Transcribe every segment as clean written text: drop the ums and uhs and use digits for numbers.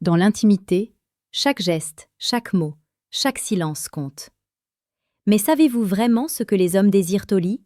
Dans l'intimité, chaque geste, chaque mot, chaque silence compte. Mais savez-vous vraiment ce que les hommes désirent au lit?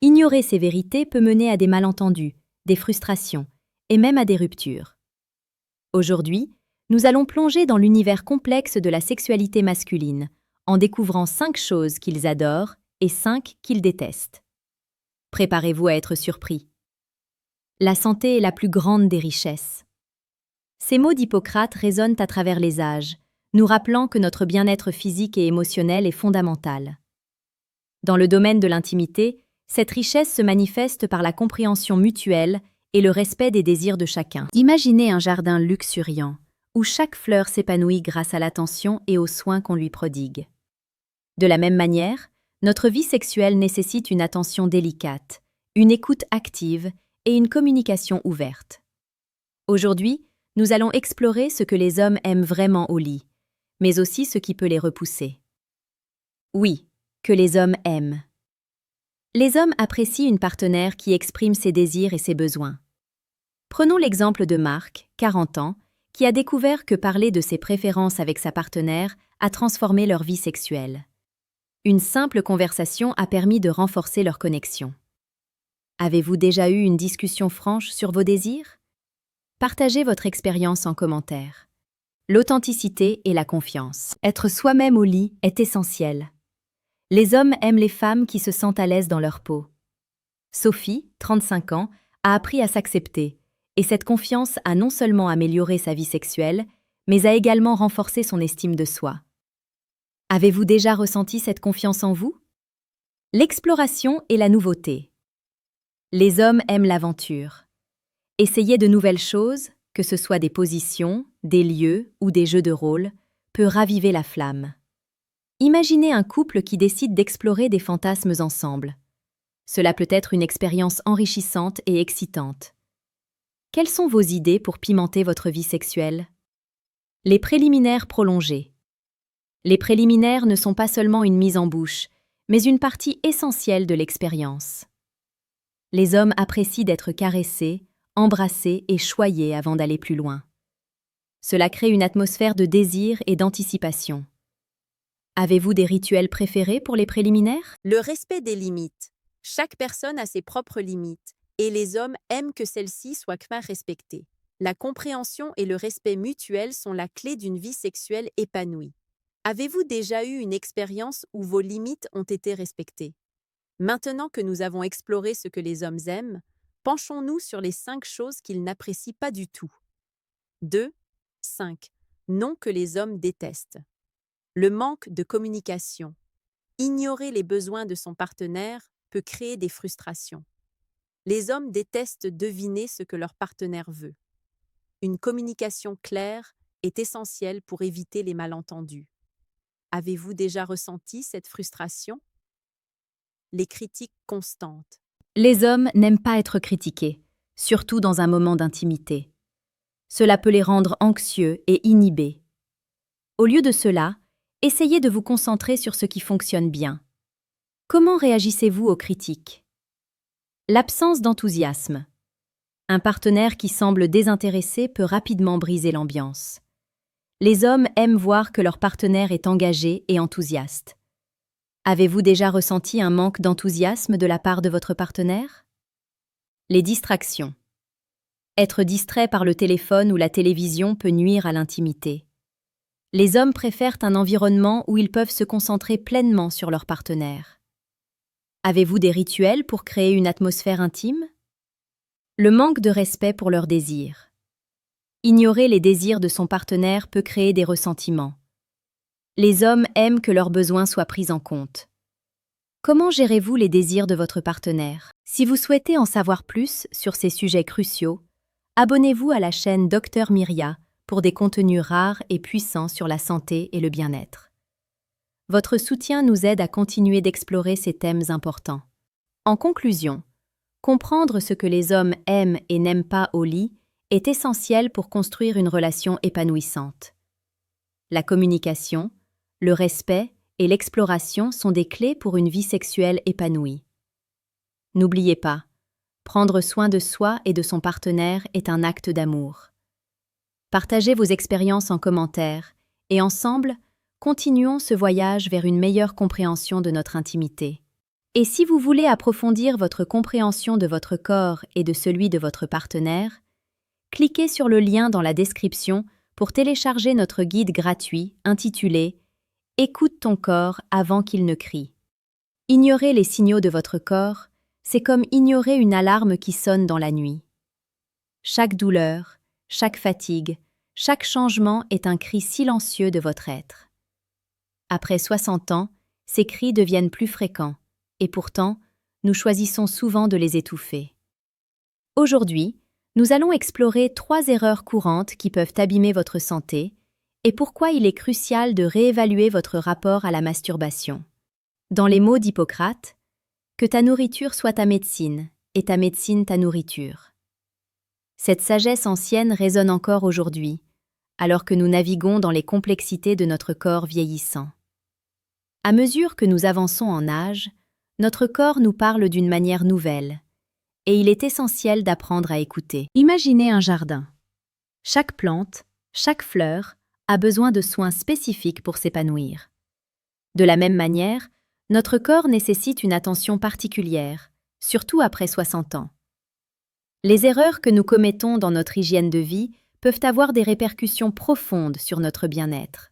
Ignorer ces vérités peut mener à des malentendus, des frustrations et même à des ruptures. Aujourd'hui, nous allons plonger dans l'univers complexe de la sexualité masculine, en découvrant 5 choses qu'ils adorent et 5 qu'ils détestent. Préparez-vous à être surpris. La santé est la plus grande des richesses. Ces mots d'Hippocrate résonnent à travers les âges, nous rappelant que notre bien-être physique et émotionnel est fondamental. Dans le domaine de l'intimité, cette richesse se manifeste par la compréhension mutuelle et le respect des désirs de chacun. Imaginez un jardin luxuriant, où chaque fleur s'épanouit grâce à l'attention et aux soins qu'on lui prodigue. De la même manière, notre vie sexuelle nécessite une attention délicate, une écoute active et une communication ouverte. Aujourd'hui, nous allons explorer ce que les hommes aiment vraiment au lit, mais aussi ce qui peut les repousser. Oui, que les hommes aiment. Les hommes apprécient une partenaire qui exprime ses désirs et ses besoins. Prenons l'exemple de Marc, 40 ans, qui a découvert que parler de ses préférences avec sa partenaire a transformé leur vie sexuelle. Une simple conversation a permis de renforcer leur connexion. Avez-vous déjà eu une discussion franche sur vos désirs? Partagez votre expérience en commentaire. L'authenticité et la confiance. Être soi-même au lit est essentiel. Les hommes aiment les femmes qui se sentent à l'aise dans leur peau. Sophie, 35 ans, a appris à s'accepter, et cette confiance a non seulement amélioré sa vie sexuelle, mais a également renforcé son estime de soi. Avez-vous déjà ressenti cette confiance en vous? L'exploration et la nouveauté. Les hommes aiment l'aventure. Essayer de nouvelles choses, que ce soit des positions, des lieux ou des jeux de rôle, peut raviver la flamme. Imaginez un couple qui décide d'explorer des fantasmes ensemble. Cela peut être une expérience enrichissante et excitante. Quelles sont vos idées pour pimenter votre vie sexuelle? Les préliminaires prolongés. Les préliminaires ne sont pas seulement une mise en bouche, mais une partie essentielle de l'expérience. Les hommes apprécient d'être caressés, embrassés et choyés avant d'aller plus loin. Cela crée une atmosphère de désir et d'anticipation. Avez-vous des rituels préférés pour les préliminaires? Le respect des limites. Chaque personne a ses propres limites, et les hommes aiment que celles-ci soient clairement respectées. La compréhension et le respect mutuel sont la clé d'une vie sexuelle épanouie. Avez-vous déjà eu une expérience où vos limites ont été respectées? Maintenant que nous avons exploré ce que les hommes aiment, penchons-nous sur les 5 choses qu'ils n'apprécient pas du tout. 2. 5. Non que les hommes détestent. Le manque de communication. Ignorer les besoins de son partenaire peut créer des frustrations. Les hommes détestent deviner ce que leur partenaire veut. Une communication claire est essentielle pour éviter les malentendus. Avez-vous déjà ressenti cette frustration? Les critiques constantes. Les hommes n'aiment pas être critiqués, surtout dans un moment d'intimité. Cela peut les rendre anxieux et inhibés. Au lieu de cela, essayez de vous concentrer sur ce qui fonctionne bien. Comment réagissez-vous aux critiques? L'absence d'enthousiasme. Un partenaire qui semble désintéressé peut rapidement briser l'ambiance. Les hommes aiment voir que leur partenaire est engagé et enthousiaste. Avez-vous déjà ressenti un manque d'enthousiasme de la part de votre partenaire? Les distractions. Être distrait par le téléphone ou la télévision peut nuire à l'intimité. Les hommes préfèrent un environnement où ils peuvent se concentrer pleinement sur leur partenaire. Avez-vous des rituels pour créer une atmosphère intime? Le manque de respect pour leurs désirs. Ignorer les désirs de son partenaire peut créer des ressentiments. Les hommes aiment que leurs besoins soient pris en compte. Comment gérez-vous les désirs de votre partenaire? Si vous souhaitez en savoir plus sur ces sujets cruciaux, abonnez-vous à la chaîne Dr Myria pour des contenus rares et puissants sur la santé et le bien-être. Votre soutien nous aide à continuer d'explorer ces thèmes importants. En conclusion, comprendre ce que les hommes aiment et n'aiment pas au lit est essentiel pour construire une relation épanouissante. La communication, le respect et l'exploration sont des clés pour une vie sexuelle épanouie. N'oubliez pas, prendre soin de soi et de son partenaire est un acte d'amour. Partagez vos expériences en commentaire et ensemble, continuons ce voyage vers une meilleure compréhension de notre intimité. Et si vous voulez approfondir votre compréhension de votre corps et de celui de votre partenaire, cliquez sur le lien dans la description pour télécharger notre guide gratuit intitulé « Écoute ton corps avant qu'il ne crie ». Ignorer les signaux de votre corps, c'est comme ignorer une alarme qui sonne dans la nuit. Chaque douleur, chaque fatigue, chaque changement est un cri silencieux de votre être. Après 60 ans, ces cris deviennent plus fréquents, et pourtant, nous choisissons souvent de les étouffer. Aujourd'hui, nous allons explorer 3 erreurs courantes qui peuvent abîmer votre santé et pourquoi il est crucial de réévaluer votre rapport à la masturbation. Dans les mots d'Hippocrate, que ta nourriture soit ta médecine et ta médecine ta nourriture. Cette sagesse ancienne résonne encore aujourd'hui, alors que nous naviguons dans les complexités de notre corps vieillissant. À mesure que nous avançons en âge, notre corps nous parle d'une manière nouvelle, et il est essentiel d'apprendre à écouter. Imaginez un jardin. Chaque plante, chaque fleur a besoin de soins spécifiques pour s'épanouir. De la même manière, notre corps nécessite une attention particulière, surtout après 60 ans. Les erreurs que nous commettons dans notre hygiène de vie peuvent avoir des répercussions profondes sur notre bien-être.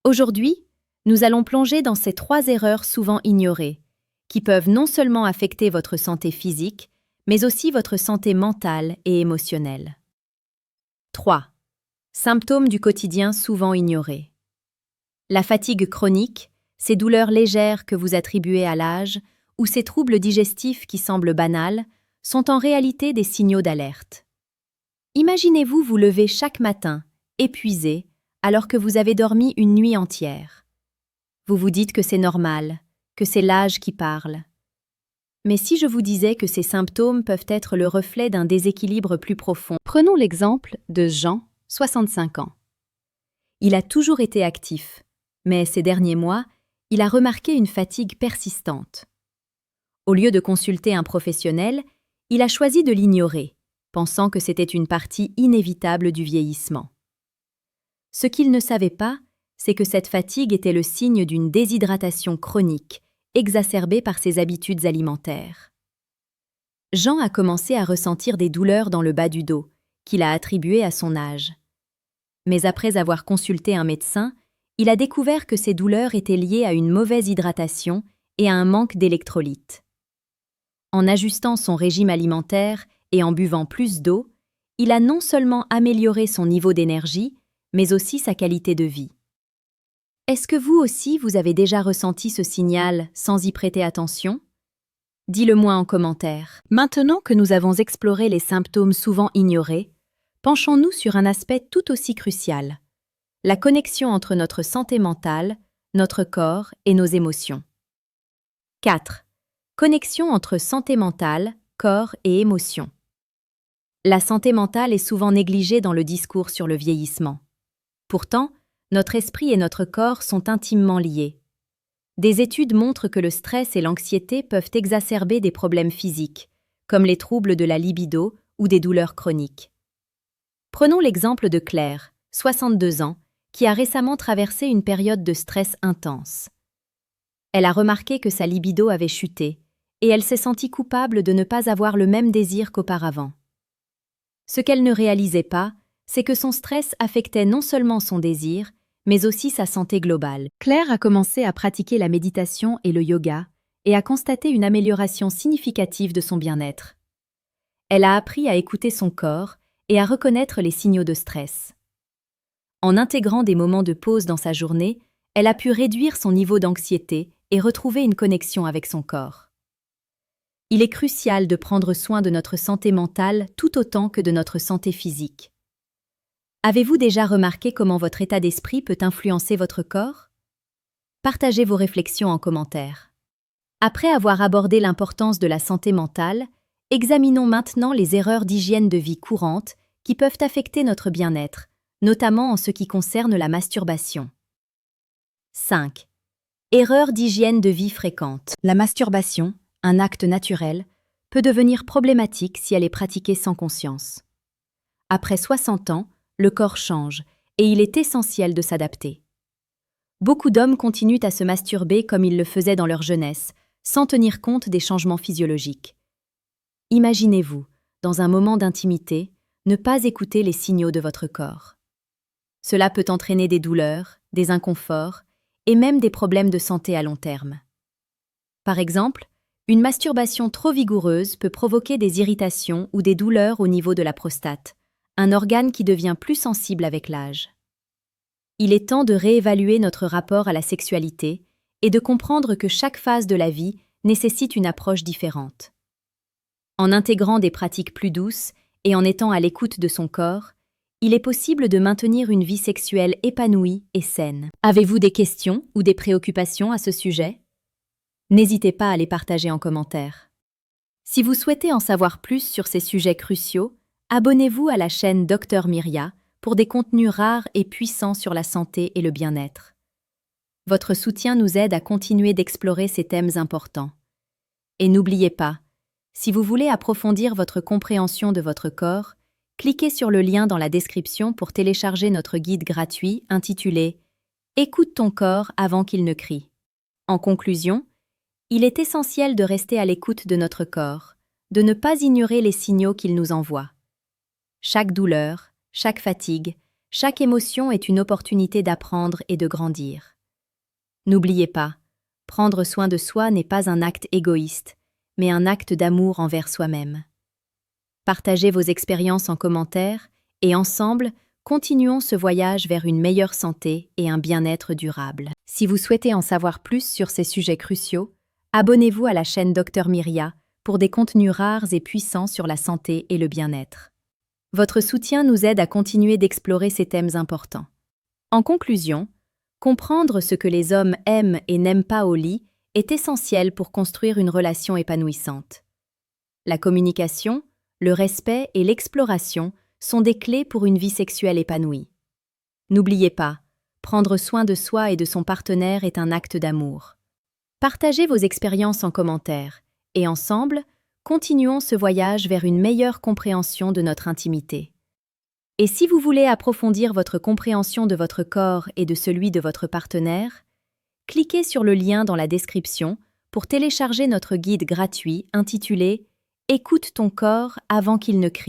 Aujourd'hui, nous allons plonger dans ces 3 erreurs souvent ignorées, qui peuvent non seulement affecter votre santé physique, mais aussi votre santé mentale et émotionnelle. 3. Symptômes du quotidien souvent ignorés. La fatigue chronique, ces douleurs légères que vous attribuez à l'âge, ou ces troubles digestifs qui semblent banals, sont en réalité des signaux d'alerte. Imaginez-vous vous lever chaque matin, épuisé, alors que vous avez dormi une nuit entière. Vous vous dites que c'est normal, que c'est l'âge qui parle. Mais si je vous disais que ces symptômes peuvent être le reflet d'un déséquilibre plus profond? Prenons l'exemple de Jean, 65 ans. Il a toujours été actif, mais ces derniers mois, il a remarqué une fatigue persistante. Au lieu de consulter un professionnel, il a choisi de l'ignorer, pensant que c'était une partie inévitable du vieillissement. Ce qu'il ne savait pas, c'est que cette fatigue était le signe d'une déshydratation chronique, exacerbée par ses habitudes alimentaires. Jean a commencé à ressentir des douleurs dans le bas du dos, qu'il a attribuées à son âge. Mais après avoir consulté un médecin, il a découvert que ces douleurs étaient liées à une mauvaise hydratation et à un manque d'électrolytes. En ajustant son régime alimentaire et en buvant plus d'eau, il a non seulement amélioré son niveau d'énergie, mais aussi sa qualité de vie. Est-ce que vous aussi vous avez déjà ressenti ce signal sans y prêter attention? Dis-le-moi en commentaire. Maintenant que nous avons exploré les symptômes souvent ignorés, penchons-nous sur un aspect tout aussi crucial: la connexion entre notre santé mentale, notre corps et nos émotions. 4. Connexion entre santé mentale, corps et émotions. La santé mentale est souvent négligée dans le discours sur le vieillissement. Pourtant, notre esprit et notre corps sont intimement liés. Des études montrent que le stress et l'anxiété peuvent exacerber des problèmes physiques, comme les troubles de la libido ou des douleurs chroniques. Prenons l'exemple de Claire, 62 ans, qui a récemment traversé une période de stress intense. Elle a remarqué que sa libido avait chuté, et elle s'est sentie coupable de ne pas avoir le même désir qu'auparavant. Ce qu'elle ne réalisait pas, c'est que son stress affectait non seulement son désir, mais aussi sa santé globale. Claire a commencé à pratiquer la méditation et le yoga, et a constaté une amélioration significative de son bien-être. Elle a appris à écouter son corps et à reconnaître les signaux de stress. En intégrant des moments de pause dans sa journée, elle a pu réduire son niveau d'anxiété et retrouver une connexion avec son corps. Il est crucial de prendre soin de notre santé mentale tout autant que de notre santé physique. Avez-vous déjà remarqué comment votre état d'esprit peut influencer votre corps? Partagez vos réflexions en commentaire. Après avoir abordé l'importance de la santé mentale, examinons maintenant les erreurs d'hygiène de vie courantes qui peuvent affecter notre bien-être, notamment en ce qui concerne la masturbation. 5. Erreurs d'hygiène de vie fréquentes. La masturbation, un acte naturel, peut devenir problématique si elle est pratiquée sans conscience. Après 60 ans, le corps change, et il est essentiel de s'adapter. Beaucoup d'hommes continuent à se masturber comme ils le faisaient dans leur jeunesse, sans tenir compte des changements physiologiques. Imaginez-vous, dans un moment d'intimité, ne pas écouter les signaux de votre corps. Cela peut entraîner des douleurs, des inconforts et même des problèmes de santé à long terme. Par exemple, une masturbation trop vigoureuse peut provoquer des irritations ou des douleurs au niveau de la prostate, un organe qui devient plus sensible avec l'âge. Il est temps de réévaluer notre rapport à la sexualité et de comprendre que chaque phase de la vie nécessite une approche différente. En intégrant des pratiques plus douces et en étant à l'écoute de son corps, il est possible de maintenir une vie sexuelle épanouie et saine. Avez-vous des questions ou des préoccupations à ce sujet? N'hésitez pas à les partager en commentaire. Si vous souhaitez en savoir plus sur ces sujets cruciaux, abonnez-vous à la chaîne Dr Myria pour des contenus rares et puissants sur la santé et le bien-être. Votre soutien nous aide à continuer d'explorer ces thèmes importants. Et n'oubliez pas, si vous voulez approfondir votre compréhension de votre corps, cliquez sur le lien dans la description pour télécharger notre guide gratuit intitulé « Écoute ton corps avant qu'il ne crie ». En conclusion, il est essentiel de rester à l'écoute de notre corps, de ne pas ignorer les signaux qu'il nous envoie. Chaque douleur, chaque fatigue, chaque émotion est une opportunité d'apprendre et de grandir. N'oubliez pas, prendre soin de soi n'est pas un acte égoïste, mais un acte d'amour envers soi-même. Partagez vos expériences en commentaire et ensemble, continuons ce voyage vers une meilleure santé et un bien-être durable. Si vous souhaitez en savoir plus sur ces sujets cruciaux, abonnez-vous à la chaîne Dr Myria pour des contenus rares et puissants sur la santé et le bien-être. Votre soutien nous aide à continuer d'explorer ces thèmes importants. En conclusion, comprendre ce que les hommes aiment et n'aiment pas au lit est essentiel pour construire une relation épanouissante. La communication, le respect et l'exploration sont des clés pour une vie sexuelle épanouie. N'oubliez pas, prendre soin de soi et de son partenaire est un acte d'amour. Partagez vos expériences en commentaire et ensemble, continuons ce voyage vers une meilleure compréhension de notre intimité. Et si vous voulez approfondir votre compréhension de votre corps et de celui de votre partenaire, cliquez sur le lien dans la description pour télécharger notre guide gratuit intitulé « Écoute ton corps avant qu'il ne crie ».